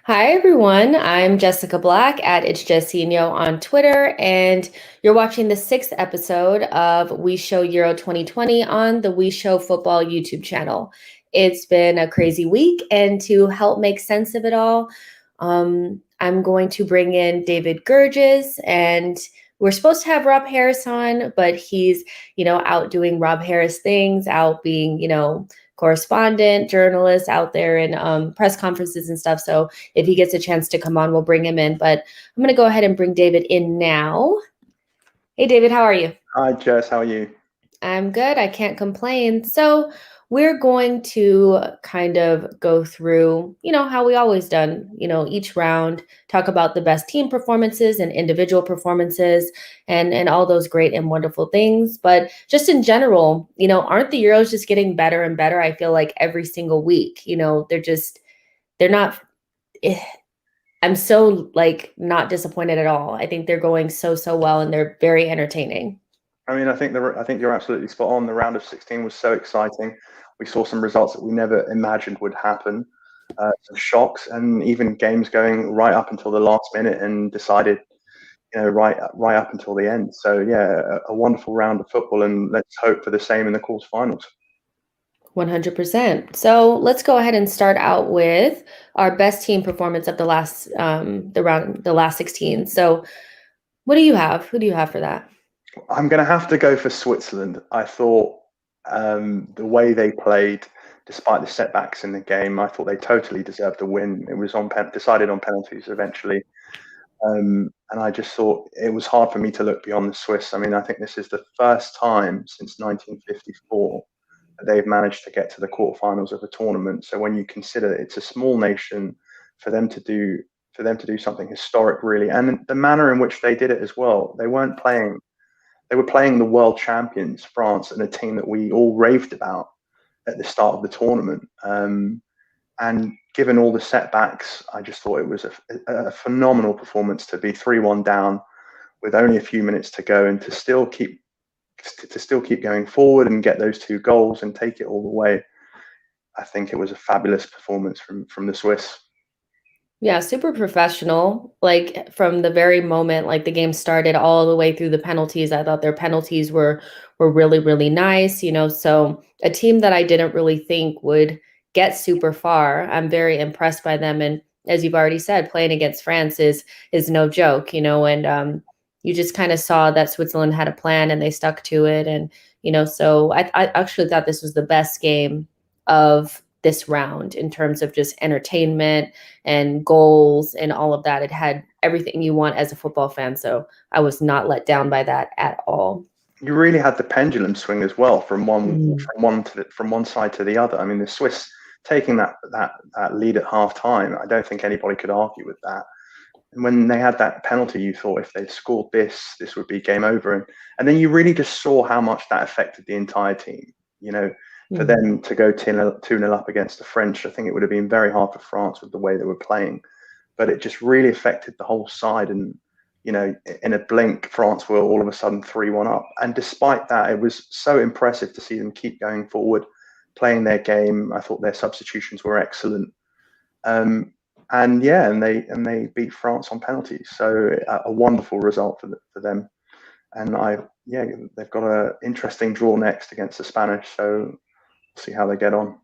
Hi everyone, I'm Jessica Black at It's Jessinho on Twitter, and you're watching the sixth episode of WeShow Euro 2020 on the WeShow Football YouTube channel. It's been a crazy week, and to help make sense of it all, I'm going to bring in David Gerges, and we're supposed to have Rob Harris on, but he's, out doing Rob Harris things, out being, correspondent, journalist out there in press conferences and stuff. So if he gets a chance to come on, we'll bring him in. But I'm going to go ahead and bring David in now. Hey, David, how are you? Hi, Jess. How are you? I'm good. I can't complain. So we're going to kind of go through, how we always done, each round, talk about the best team performances and individual performances and all those great and wonderful things. But just in general, aren't the Euros just getting better and better? I feel like every single week, they're not, eh, I'm so not disappointed at all. I think they're going so well and they're very entertaining. I mean, I think you're absolutely spot on. The round of 16 was so exciting. We saw some results that we never imagined would happen, some shocks, and even games going right up until the last minute and decided, right up until the end. So yeah, a wonderful round of football, and let's hope for the same in the quarterfinals. 100%. So let's go ahead and start out with our best team performance of the last 16. So what do you have? Who do you have for that? I'm going to have to go for Switzerland. I thought the way they played, despite the setbacks in the game, I thought they totally deserved the win. It was decided on penalties eventually. And I just thought it was hard for me to look beyond the Swiss. I mean, I think this is the first time since 1954 that they've managed to get to the quarterfinals of a tournament. So when you consider that it's a small nation, for them to do something historic, really, and the manner in which they did it as well, they were playing the world champions, France, and a team that we all raved about at the start of the tournament. And given all the setbacks, I just thought it was a phenomenal performance to be 3-1 down with only a few minutes to go and to still keep going forward and get those two goals and take it all the way. I think it was a fabulous performance from the Swiss. Yeah, super professional. Like from the very moment like the game started all the way through the penalties, I thought their penalties were really, really nice, So a team that I didn't really think would get super far. I'm very impressed by them. And as you've already said, playing against France is no joke, and you just kind of saw that Switzerland had a plan and they stuck to it. And, so I actually thought this was the best game of this round in terms of just entertainment and goals and all of that. It had everything you want as a football fan. So I was not let down by that at all. You really had the pendulum swing as well from one side to the other. I mean, the Swiss taking that lead at half time, I don't think anybody could argue with that. And when they had that penalty, you thought if they'd scored this would be game over. And then you really just saw how much that affected the entire team. For them to go 2-0 up against the French, I think it would have been very hard for France with the way they were playing. But it just really affected the whole side. And, in a blink, France were all of a sudden 3-1 up. And despite that, it was so impressive to see them keep going forward, playing their game. I thought their substitutions were excellent. And they beat France on penalties. So a wonderful result for them. And they've got an interesting draw next against the Spanish. So see how they get on.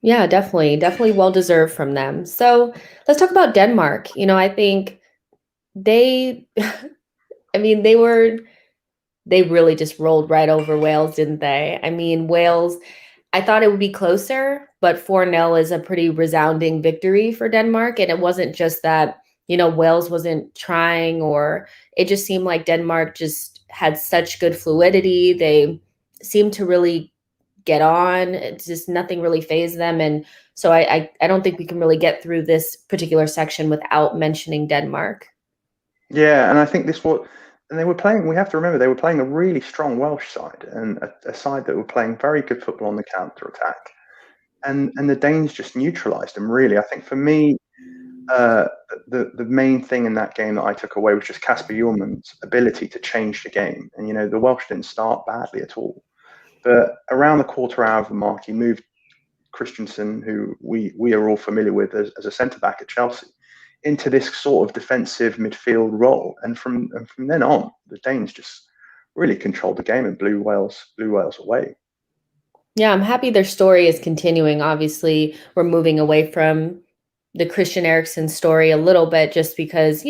Yeah, definitely well deserved from them. So let's talk about Denmark. I think they, I mean, they really just rolled right over Wales, didn't they? I mean, Wales, I thought it would be closer, but 4-0 is a pretty resounding victory for Denmark. And it wasn't just that, Wales wasn't trying, or it just seemed like Denmark just had such good fluidity. They seemed to really get on. It's just nothing really fazed them. And so I don't think we can really get through this particular section without mentioning Denmark. Yeah, and I think and they were playing. We have to remember they were playing a really strong Welsh side and a side that were playing very good football on the counter attack, and the Danes just neutralised them. Really, I think for me, the main thing in that game that I took away was just Kasper Hjulmand's ability to change the game. And the Welsh didn't start badly at all, but around the quarter hour of the mark, he moved Christensen, who we are all familiar with as a centre back at Chelsea, into this sort of defensive midfield role. And from then on, the Danes just really controlled the game and blew Wales away. Yeah, I'm happy their story is continuing. Obviously, we're moving away from the Christian Eriksen story a little bit just because,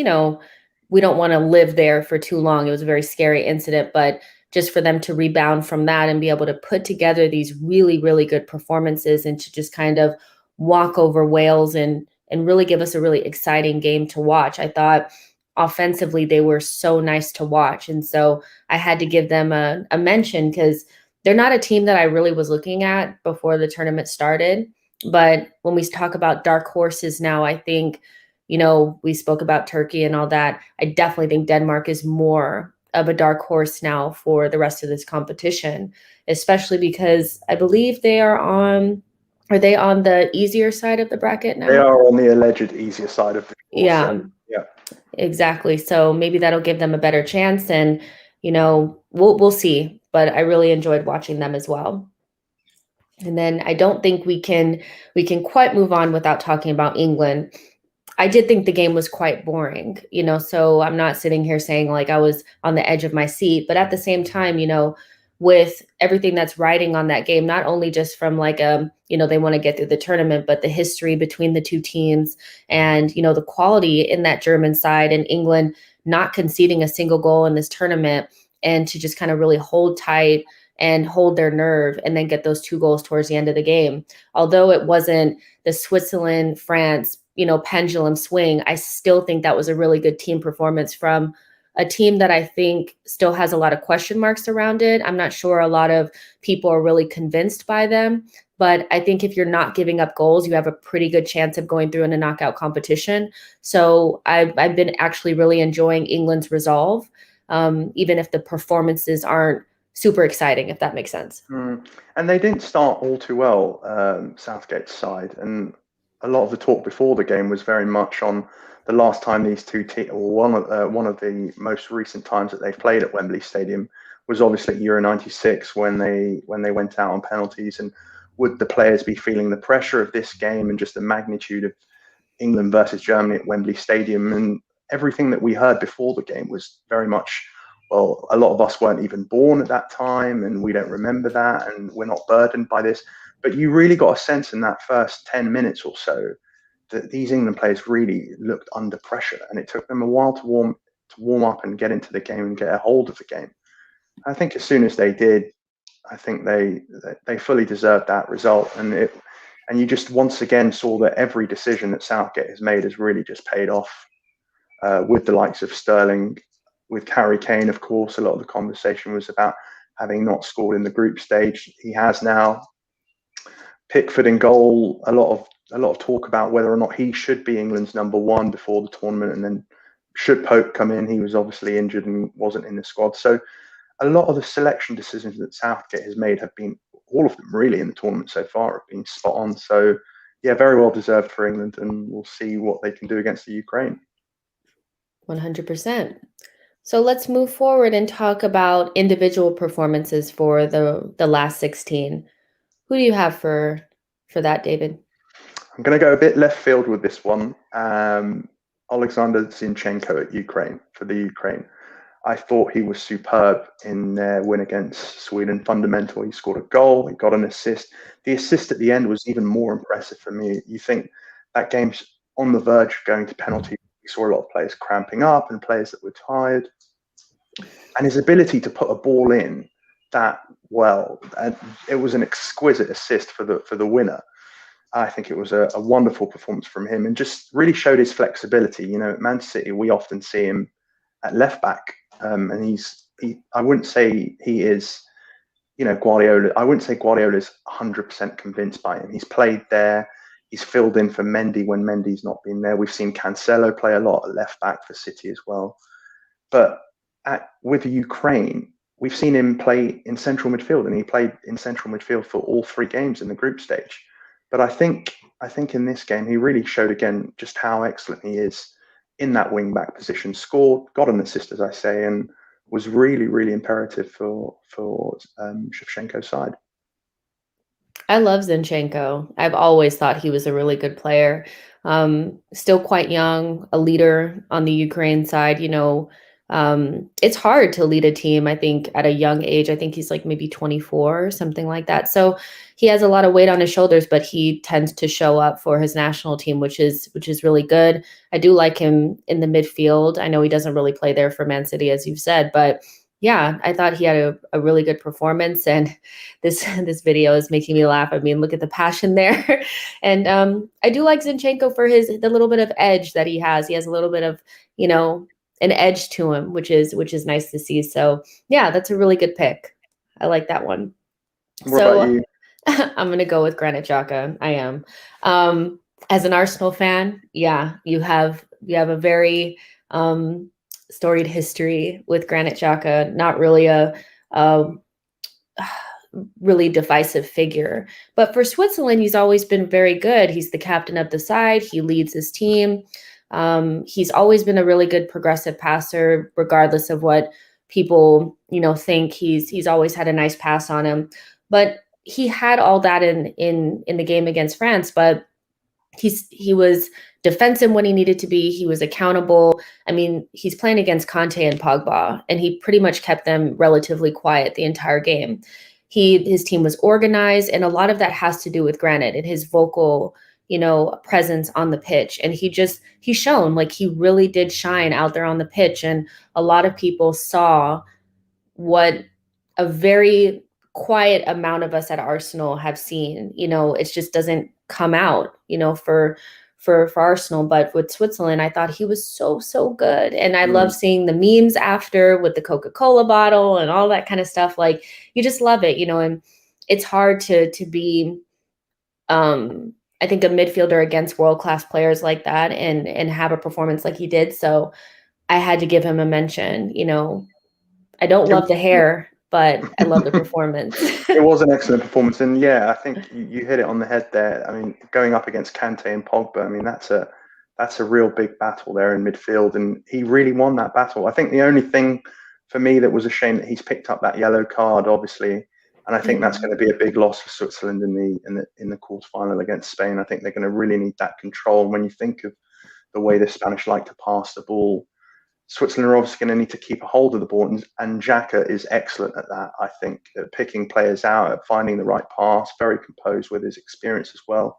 we don't want to live there for too long. It was a very scary incident, but just for them to rebound from that and be able to put together these really, really good performances and to just kind of walk over Wales and really give us a really exciting game to watch. I thought offensively they were so nice to watch. And so I had to give them a mention because they're not a team that I really was looking at before the tournament started. But when we talk about dark horses now, I think, we spoke about Turkey and all that. I definitely think Denmark is more of a dark horse now for the rest of this competition, especially because I believe are they on the easier side of the bracket They now? are on the alleged easier side of the course. Yeah, So yeah. exactly. So maybe that'll give them a better chance and, we'll see, but I really enjoyed watching them as well. And then I don't think we can quite move on without talking about England. I did think the game was quite boring, so I'm not sitting here saying like I was on the edge of my seat, but at the same time, with everything that's riding on that game, not only just from like they want to get through the tournament, but the history between the two teams and the quality in that German side and England not conceding a single goal in this tournament and to just kind of really hold tight and hold their nerve and then get those two goals towards the end of the game. Although it wasn't the Switzerland, France, pendulum swing, I still think that was a really good team performance from a team that I think still has a lot of question marks around it. I'm not sure a lot of people are really convinced by them, but I think if you're not giving up goals, you have a pretty good chance of going through in a knockout competition. So I've been actually really enjoying England's resolve, even if the performances aren't super exciting, if that makes sense. And they didn't start all too well, Southgate's side. And a lot of the talk before the game was very much on the last time these two teams, or one of the most recent times that they've played at Wembley Stadium, was obviously Euro '96 when they went out on penalties. And would the players be feeling the pressure of this game and just the magnitude of England versus Germany at Wembley Stadium? And everything that we heard before the game was very much, well, a lot of us weren't even born at that time and we don't remember that and we're not burdened by this. But you really got a sense in that first 10 minutes or so that these England players really looked under pressure, and it took them a while to warm up and get into the game and get a hold of the game. I think as soon as they did, I think they fully deserved that result, and you just once again saw that every decision that Southgate has made has really just paid off, with the likes of Sterling, with Harry Kane. Of course, a lot of the conversation was about having not scored in the group stage. He has now. Pickford in goal. A lot of talk about whether or not he should be England's number one before the tournament, and then should Pope come in? He was obviously injured and wasn't in the squad. So a lot of the selection decisions that Southgate has made have been, all of them really, in the tournament so far, have been spot on. So yeah, very well deserved for England, and we'll see what they can do against the Ukraine. 100%. So let's move forward and talk about individual performances for the last 16. Who do you have for that, David? I'm going to go a bit left field with this one. Alexander Zinchenko at Ukraine, for the Ukraine. I thought he was superb in their win against Sweden. Fundamental. He scored a goal. He got an assist. The assist at the end was even more impressive for me. You think that game's on the verge of going to penalty. We saw a lot of players cramping up and players that were tired. And his ability to put a ball in that well, and it was an exquisite assist for the winner. I think it was a wonderful performance from him, and just really showed his flexibility. At Man City, we often see him at left back, and I wouldn't say he is, Guardiola. I wouldn't say Guardiola's 100% convinced by him. He's played there. He's filled in for Mendy when Mendy's not been there. We've seen Cancelo play a lot at left back for City as well. But with Ukraine, we've seen him play in central midfield, and he played in central midfield for all three games in the group stage. But I think in this game, he really showed again just how excellent he is in that wing back position. Scored, got an assist, as I say, and was really, really imperative for Shevchenko's side. I love Zinchenko. I've always thought he was a really good player. Still quite young, a leader on the Ukraine side. It's hard to lead a team, I think, at a young age. I think he's like maybe 24 or something like that. So he has a lot of weight on his shoulders, but he tends to show up for his national team, which is really good. I do like him in the midfield. I know he doesn't really play there for Man City, as you've said, but yeah, I thought he had a really good performance. And this video is making me laugh. I mean, look at the passion there. And I do like Zinchenko for the little bit of edge that he has. He has a little bit of, you know, an edge to him, which is nice to see. So yeah, that's a really good pick. I like that one. What about So you? I'm gonna go with Granit Xhaka. I am. As an Arsenal fan, yeah, you have a very um, storied history with Granit Xhaka. Not really a really divisive figure, but for Switzerland, he's always been very good. He's the captain of the side. He leads his team. He's always been a really good progressive passer, regardless of what people think. He's always had a nice pass on him, but he had all that in the game against France, but he was defensive when he needed to be. He was accountable. I mean, he's playing against Conte and Pogba, and he pretty much kept them relatively quiet the entire game. His team was organized, and a lot of that has to do with Granit and his vocal, presence on the pitch. And he's shown like he really did shine out there on the pitch, and a lot of people saw what a very quiet amount of us at Arsenal have seen. It just doesn't come out, for Arsenal. But with Switzerland, I thought he was so, so good. And I love Mm, seeing the memes after with the Coca-Cola bottle and all that kind of stuff. Like you just love it, and it's hard to be I think a midfielder against world-class players like that and have a performance like he did. So I had to give him a mention. I don't it love was, the hair, but I love the performance. it was an excellent performance, and yeah, I think you hit it on the head there. I mean, going up against Kante and Pogba, I mean that's a real big battle there in midfield, and he really won that battle. I think the only thing for me that was a shame that he's picked up that yellow card, obviously, and I think that's Mhm. going to be a big loss for Switzerland in the quarterfinal against Spain. I think they're going to really need that control. And when you think of the way the Spanish like to pass the ball, Switzerland are obviously going to need to keep a hold of the ball, and Xhaka is excellent at that. I think at picking players out, at finding the right pass, very composed with his experience as well.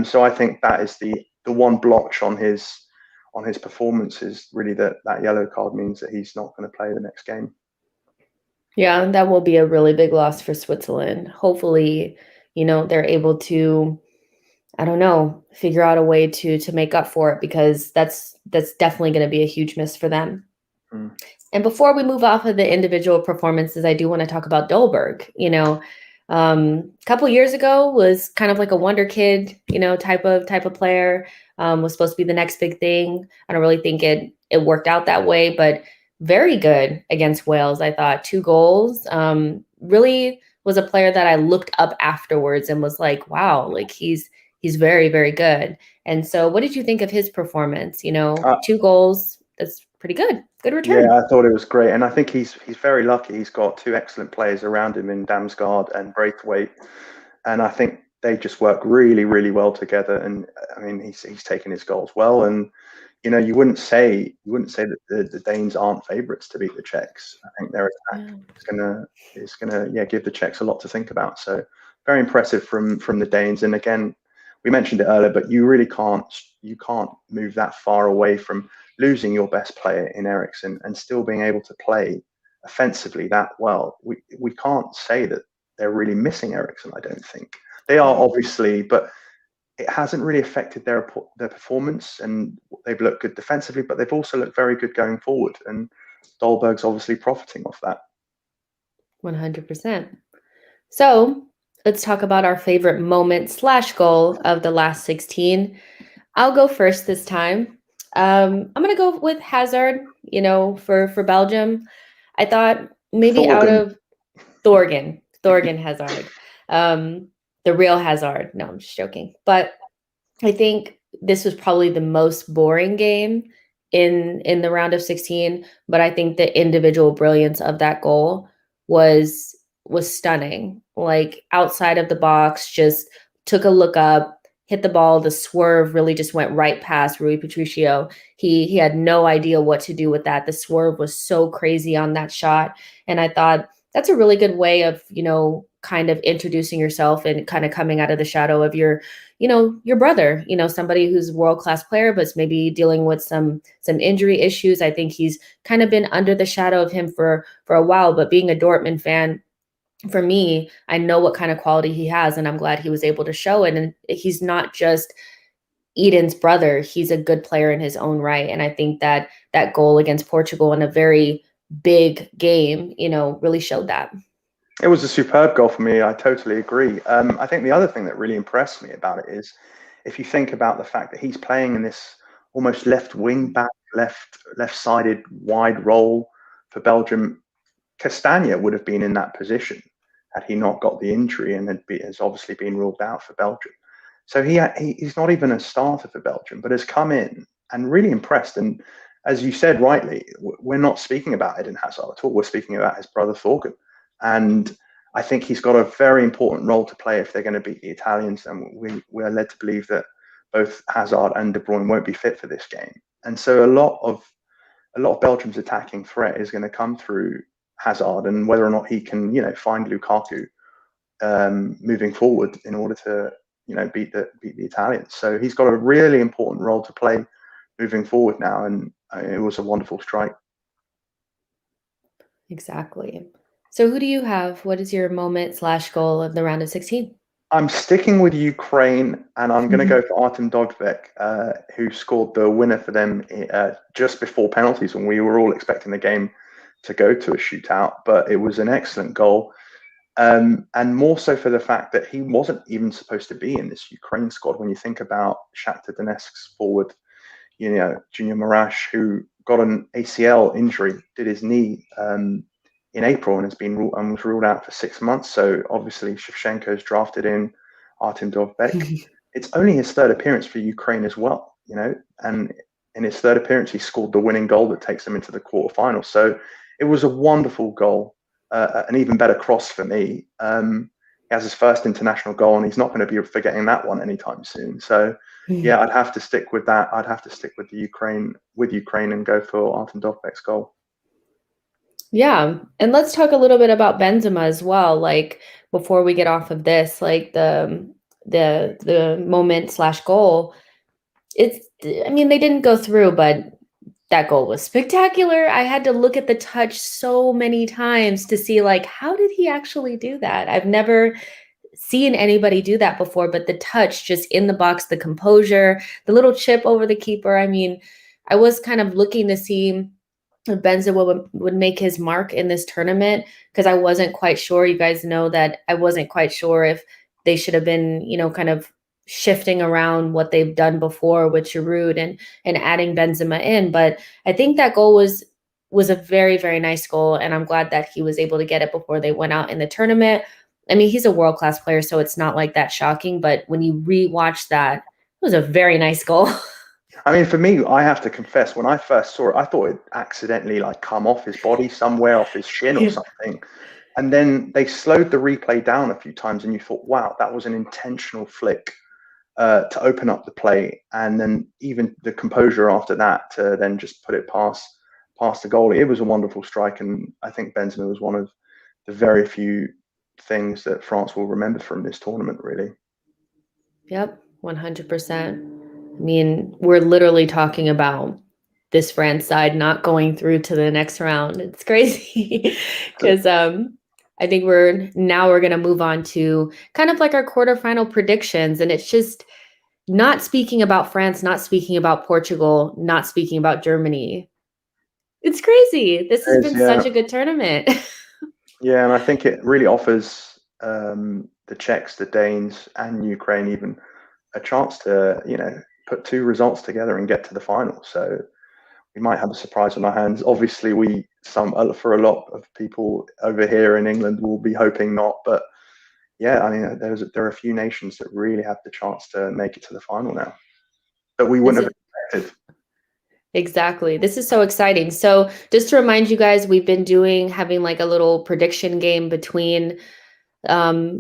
So I think that is the one blotch on his performance is really that yellow card means that he's not going to play the next game. Yeah, that will be a really big loss for Switzerland. Hopefully, they're able to, I don't know, figure out a way to make up for it, because that's definitely going to be a huge miss for them. Mm. And before we move off of the individual performances, I do want to talk about Dolberg. A couple years ago was kind of like a wonder kid, type of player. Was supposed to be the next big thing. I don't really think it worked out that way, but very good against Wales. I thought 2 goals. Really was a player that I looked up afterwards and was like, wow, like he's very, very good. And so, what did you think of his performance? Uh, 2 goals. That's pretty good. Good yeah, return. I thought it was great, and I think he's very lucky. He's got two excellent players around him in Damsgaard and Braithwaite, and I think they just work really, really well together. And I mean, he's taken his goals well, and you wouldn't say that the Danes aren't favourites to beat the Czechs. I think their attack Yeah. is gonna give the Czechs a lot to think about. So very impressive from the Danes. And again, we mentioned it earlier, but you can't move that far away from losing your best player in Eriksen and still being able to play offensively that well. We can't say that they're really missing Eriksen. I don't think they are, obviously, but it hasn't really affected their performance, and they've looked good defensively, but they've also looked very good going forward. And Dolberg's obviously profiting off that. 100%. So let's talk about our favorite moment/goal of the last 16. I'll go first this time. I'm gonna go with Hazard. For Belgium, I thought maybe out Thorgan, of Thorgan Hazard, um, the real Hazard. No, I'm just joking. But I think this was probably the most boring game in the round of 16. But I think the individual brilliance of that goal was was stunning. Like outside of the box, just took a look up, hit the ball. The swerve really just went right past Rui Patricio. He had no idea what to do with that. The swerve was so crazy on that shot. And I thought that's a really good way of, kind of introducing yourself and kind of coming out of the shadow of your brother, somebody who's a world-class player, but's maybe dealing with some injury issues. I think he's kind of been under the shadow of him for a while, but being a Dortmund fan, for me, I know what kind of quality he has, and I'm glad he was able to show it. And he's not just Eden's brother, he's a good player in his own right. And I think that that goal against Portugal in a very big game, really showed that. It was a superb goal for me. I totally agree. I think the other thing that really impressed me about it is if you think about the fact that he's playing in this almost left wing back, left-sided wide role for Belgium. Castagna would have been in that position had he not got the injury and has obviously been ruled out for Belgium. So he's not even a starter for Belgium, but has come in and really impressed. And as you said rightly, we're not speaking about Eden Hazard at all. We're speaking about his brother Thorgan. And I think he's got a very important role to play if they're going to beat the Italians. And we're led to believe that both Hazard and De Bruyne won't be fit for this game. And so a lot of Belgium's attacking threat is going to come through Hazard, and whether or not he can, find Lukaku moving forward in order to, beat the Italians. So he's got a really important role to play moving forward now, and it was a wonderful strike. Exactly. So who do you have? What is your moment/goal of the round of 16? I'm sticking with Ukraine, and I'm going to go for Artem Dovbyk, who scored the winner for them just before penalties when we were all expecting the game to go to a shootout. But it was an excellent goal, and more so for the fact that he wasn't even supposed to be in this Ukraine squad. When you think about Shakhtar Donetsk's forward, Junior Marash, who got an ACL injury, did his knee in April and was ruled out for 6 months. So obviously Shevchenko's drafted in Artem Dovbyk. It's only his third appearance for Ukraine as well, and in his third appearance, he scored the winning goal that takes them into the quarterfinals. So it was a wonderful goal, an even better cross for me. He has his first international goal, and he's not going to be forgetting that one anytime soon. So yeah, I'd have to stick with that. I'd have to stick with Ukraine and go for Artem Dovbyk's goal. Yeah, and let's talk a little bit about Benzema as well. Like before we get off of this, like the moment/goal. It's I mean they didn't go through, but that goal was spectacular. I had to look at the touch so many times to see like how did he actually do that? I've never seen anybody do that before, but the touch just in the box, the composure, the little chip over the keeper. I mean, I was kind of looking to see Benzema would make his mark in this tournament because I wasn't quite sure. You guys know that I wasn't quite sure if they should have been, kind of shifting around what they've done before with Giroud and adding Benzema in. But I think that goal was a very, very nice goal, and I'm glad that he was able to get it before they went out in the tournament. I mean, he's a world-class player, so it's not like that shocking. But when you rewatch that, it was a very nice goal. I mean, for me, I have to confess, when I first saw it, I thought it accidentally come off his body somewhere, off his shin or something. And then they slowed the replay down a few times, and you thought, wow, that was an intentional flick to open up the play. And then even the composure after that to then just put it past the goalie. It was a wonderful strike, and I think Benzema was one of the very few things that France will remember from this tournament, really. Yep, 100%. I mean, we're literally talking about this France side not going through to the next round. It's crazy because I think we're going to move on to kind of like our quarterfinal predictions. And it's just not speaking about France, not speaking about Portugal, not speaking about Germany. It's crazy. This has been such a good tournament. Yeah, and I think it really offers the Czechs, the Danes, and Ukraine even a chance to, put two results together and get to the final. So we might have a surprise on our hands. Obviously, for a lot of people over here in England will be hoping not, but yeah, I mean, there are a few nations that really have the chance to make it to the final now that we wouldn't have expected. Exactly. This is so exciting. So just to remind you guys, we've been having like a little prediction game between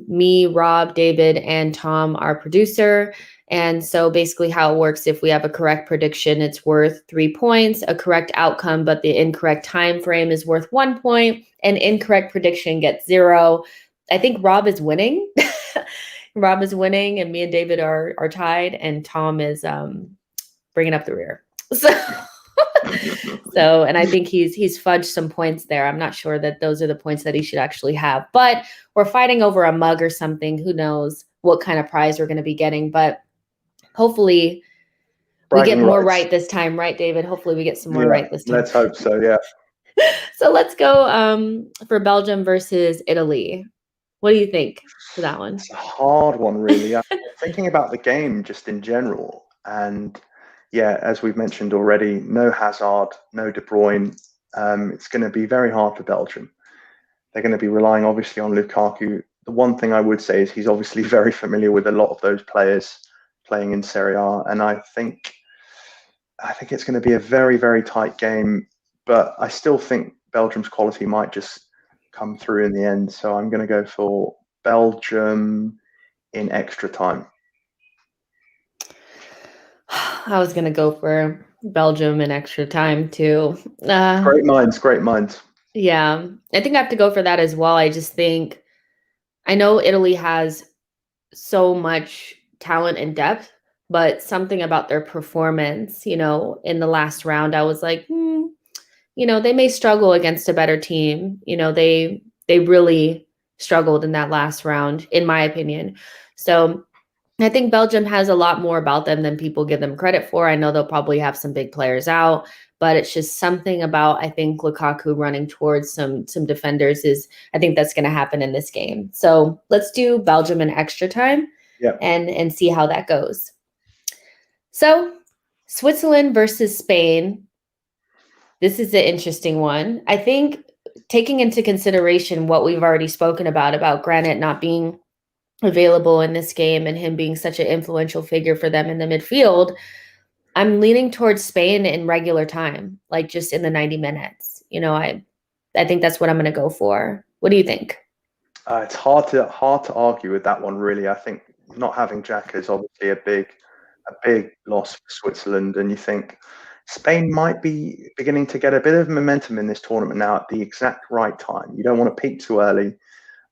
me, Rob, David, and Tom, our producer. And so basically how it works, if we have a correct prediction, it's worth 3 points, a correct outcome, but the incorrect time frame is worth 1 point, and incorrect prediction gets 0. I think Rob is winning. Rob is winning, and me and David are tied, and Tom is bringing up the rear. So and I think he's fudged some points there. I'm not sure that those are the points that he should actually have, but we're fighting over a mug or something. Who knows what kind of prize we're going to be getting, but hopefully we get Bragging more rights. right this time, right, David? Hopefully we get some more Yeah, right this time. let's hope so. Yeah. So let's go for Belgium versus Italy. What do you think for that one? It's a hard one, really. I'm thinking about the game just in general, and yeah, as we've mentioned already, no Hazard, no De Bruyne. It's going to be very hard for Belgium. They're going to be relying obviously on Lukaku. The one thing I would say is he's obviously very familiar with a lot of those players playing in Serie A, and I think it's going to be a very, very tight game. But I still think Belgium's quality might just come through in the end. So I'm going to go for Belgium in extra time. I was going to go for Belgium in extra time too. Great minds, great minds. Yeah, I think I have to go for that as well. I just think I know Italy has so much talent and depth, but something about their performance, in the last round, I was like, they may struggle against a better team. They really struggled in that last round, in my opinion. So I think Belgium has a lot more about them than people give them credit for. I know they'll probably have some big players out, but it's just something about, I think, Lukaku running towards some defenders I think that's going to happen in this game. So let's do Belgium in extra time. Yeah. And see how that goes. So Switzerland versus Spain. This is an interesting one. I think taking into consideration what we've already spoken about Granit not being available in this game and him being such an influential figure for them in the midfield, I'm leaning towards Spain in regular time, like just in the 90 minutes. I think that's what I'm going to go for. What do you think? It's hard to argue with that one, really. I think not having Jack is obviously a big loss for Switzerland, and you think Spain might be beginning to get a bit of momentum in this tournament now at the exact right time. You don't want to peak too early.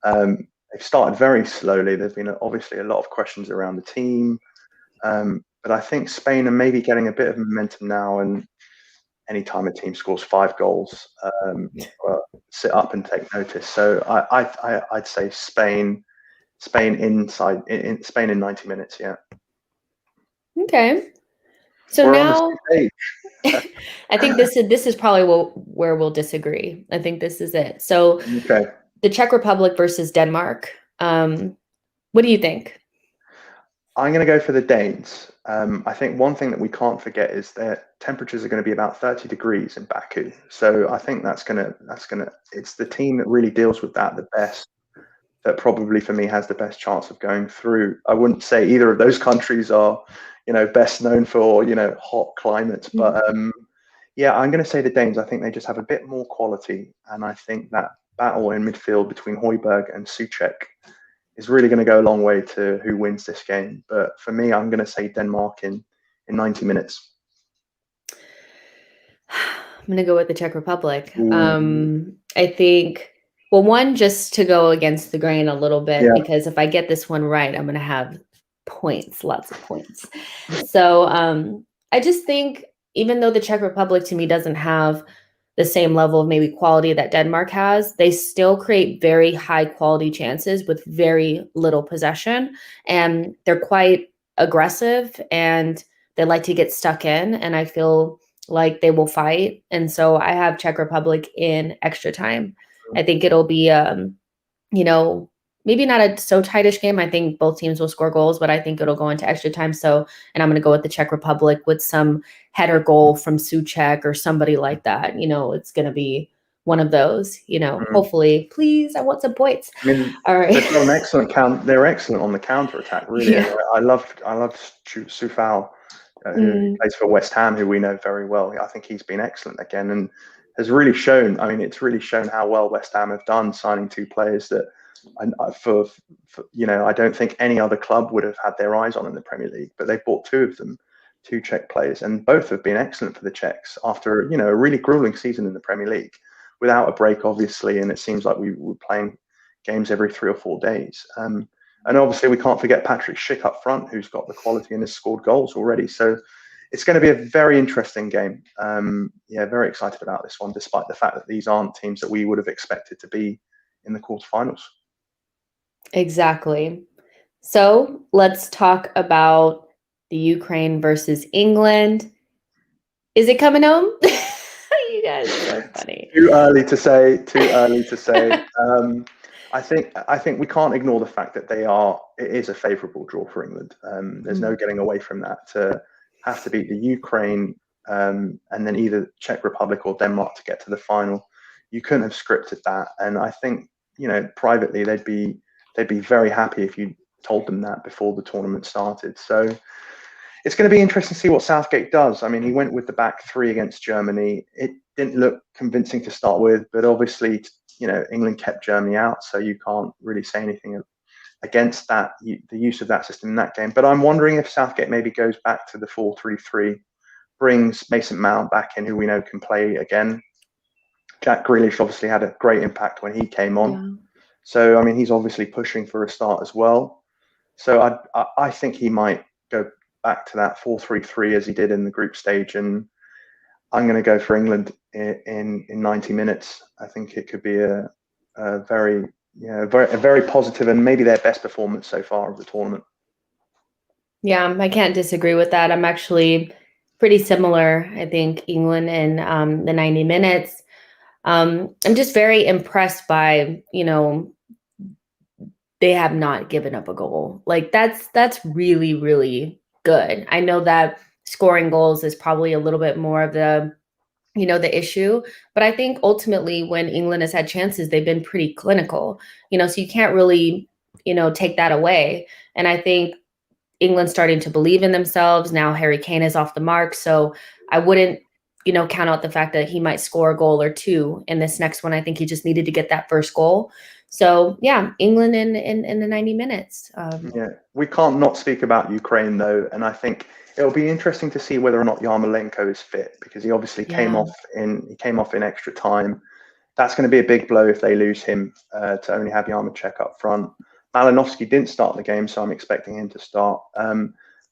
They've started very slowly. There's been obviously a lot of questions around the team, but I think Spain are maybe getting a bit of momentum now, and anytime a team scores 5 goals, sit up and take notice. So I'd say Spain in 90 minutes. Yeah. Okay. So We're now on the same page. I think this is probably where we'll disagree. I think this is it. So Okay. The Czech Republic versus Denmark. What do you think? I'm going to go for the Danes. I think one thing that we can't forget is that temperatures are going to be about 30 degrees in Baku. So I think it's the team that really deals with that the best, that probably for me has the best chance of going through. I wouldn't say either of those countries are, best known for, hot climates, but yeah, I'm going to say the Danes. I think they just have a bit more quality, and I think that battle in midfield between Højbjerg and Souček is really going to go a long way to who wins this game. But for me, I'm going to say Denmark in 90 minutes. I'm going to go with the Czech Republic. I think, well, one, just to go against the grain a little bit, because if I get this one right, I'm going to have points, lots of points. So I just think, even though the Czech Republic to me doesn't have the same level of maybe quality that Denmark has, they still create very high quality chances with very little possession. And they're quite aggressive and they like to get stuck in. And I feel like they will fight. And so I have Czech Republic in extra time. I think it'll be, maybe not a so tightish game. I think both teams will score goals, but I think it'll go into extra time. And I'm going to go with the Czech Republic with some header goal from Souček or somebody like that. It's going to be one of those, hopefully. Please, I want some points. I mean, all right. They've got an excellent they're excellent on the counter attack, really. Yeah. I loved Soufal who plays for West Ham, who we know very well. I think he's been excellent again and has really shown. I mean, it's really shown how well West Ham have done signing two players that, for I don't think any other club would have had their eyes on in the Premier League. But they've bought two of them, two Czech players, and both have been excellent for the Czechs after a really grueling season in the Premier League, without a break, obviously. And it seems like we were playing games every 3 or 4 days. And obviously, we can't forget Patrick Schick up front, who's got the quality and has scored goals already. So it's going to be a very interesting game. Very excited about this one, despite the fact that these aren't teams that we would have expected to be in the quarterfinals. Exactly. So let's talk about the Ukraine versus England. Is it coming home? You guys are so funny. Too early to say. I think we can't ignore the fact that it is a favourable draw for England. There's no getting away from that. To have to beat the Ukraine and then either Czech Republic or Denmark to get to the final, you couldn't have scripted that. And I think privately they'd be very happy if you told them that before the tournament started. So it's going to be interesting to see what Southgate does. I mean, he went with the back three against Germany. It didn't look convincing to start with, but obviously, England kept Germany out, so you can't really say anything against that, the use of that system in that game. But I'm wondering if Southgate maybe goes back to the 4-3-3, brings Mason Mount back in, who we know can play again. Jack Grealish obviously had a great impact when he came on. Yeah. So, I mean, he's obviously pushing for a start as well. So I think he might go back to that 4-3-3 as he did in the group stage, and I'm going to go for England in 90 minutes. I think it could be a very positive and maybe their best performance so far of the tournament. Yeah, I can't disagree with that. I'm actually pretty similar. I think England in the 90 minutes. I'm just very impressed by they have not given up a goal. Like that's really, really good. I know that scoring goals is probably a little bit more of the issue, but I think ultimately when England has had chances, they've been pretty clinical, so you can't really, take that away. And I think England's starting to believe in themselves. Now Harry Kane is off the mark. So I wouldn't, count out the fact that he might score a goal or two in this next one. I think he just needed to get that first goal. So yeah, England in the 90 minutes. We can't not speak about Ukraine though. And I think it'll be interesting to see whether or not Yarmolenko is fit, because he obviously came off in extra time. That's going to be a big blow if they lose him, to only have Yarmolenko up front. Malinovsky didn't start the game, so I'm expecting him to start.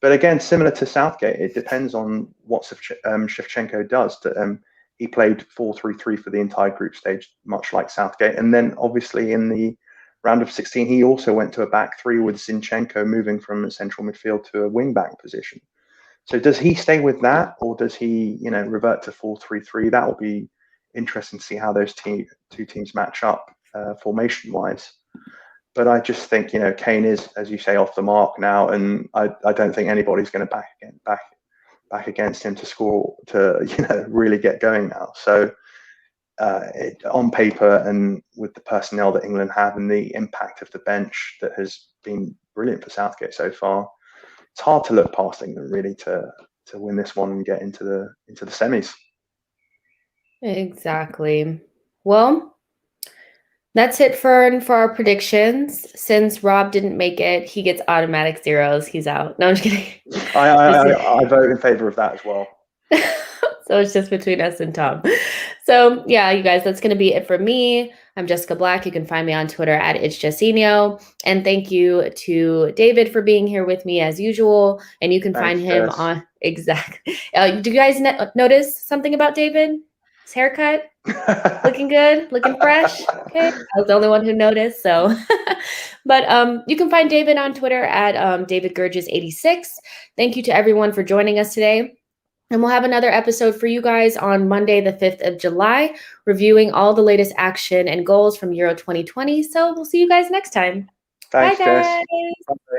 But again, similar to Southgate, it depends on what Shevchenko does. He played 4-3-3 for the entire group stage, much like Southgate. And then obviously in the round of 16, he also went to a back three with Zinchenko moving from a central midfield to a wing back position. So does he stay with that, or does he, revert to 4-3-3? That will be interesting to see how those two teams match up formation wise. But I just think, Kane is, as you say, off the mark now, and I don't think anybody's going to back against him to score, to really get going now. So on paper and with the personnel that England have and the impact of the bench that has been brilliant for Southgate so far, it's hard to look past England really to win this one and get into the semis. Exactly. Well, that's it for our predictions. Since Rob didn't make it, he gets automatic zeros. He's out. No, I'm just kidding. I vote in favor of that as well. So it's just between us and Tom. So yeah, you guys, that's going to be it for me. I'm Jessica Black. You can find me on Twitter at @It'sJessinho. And thank you to David for being here with me as usual. And you can find him on exactly. Do you guys notice something about David? His haircut? Looking good, looking fresh. Okay, I was the only one who noticed. So, but you can find David on Twitter at David Gerges 86. Thank you to everyone for joining us today. And we'll have another episode for you guys on Monday, the 5th of July, reviewing all the latest action and goals from Euro 2020. So we'll see you guys next time. Thanks, bye, guys. Jess. Bye.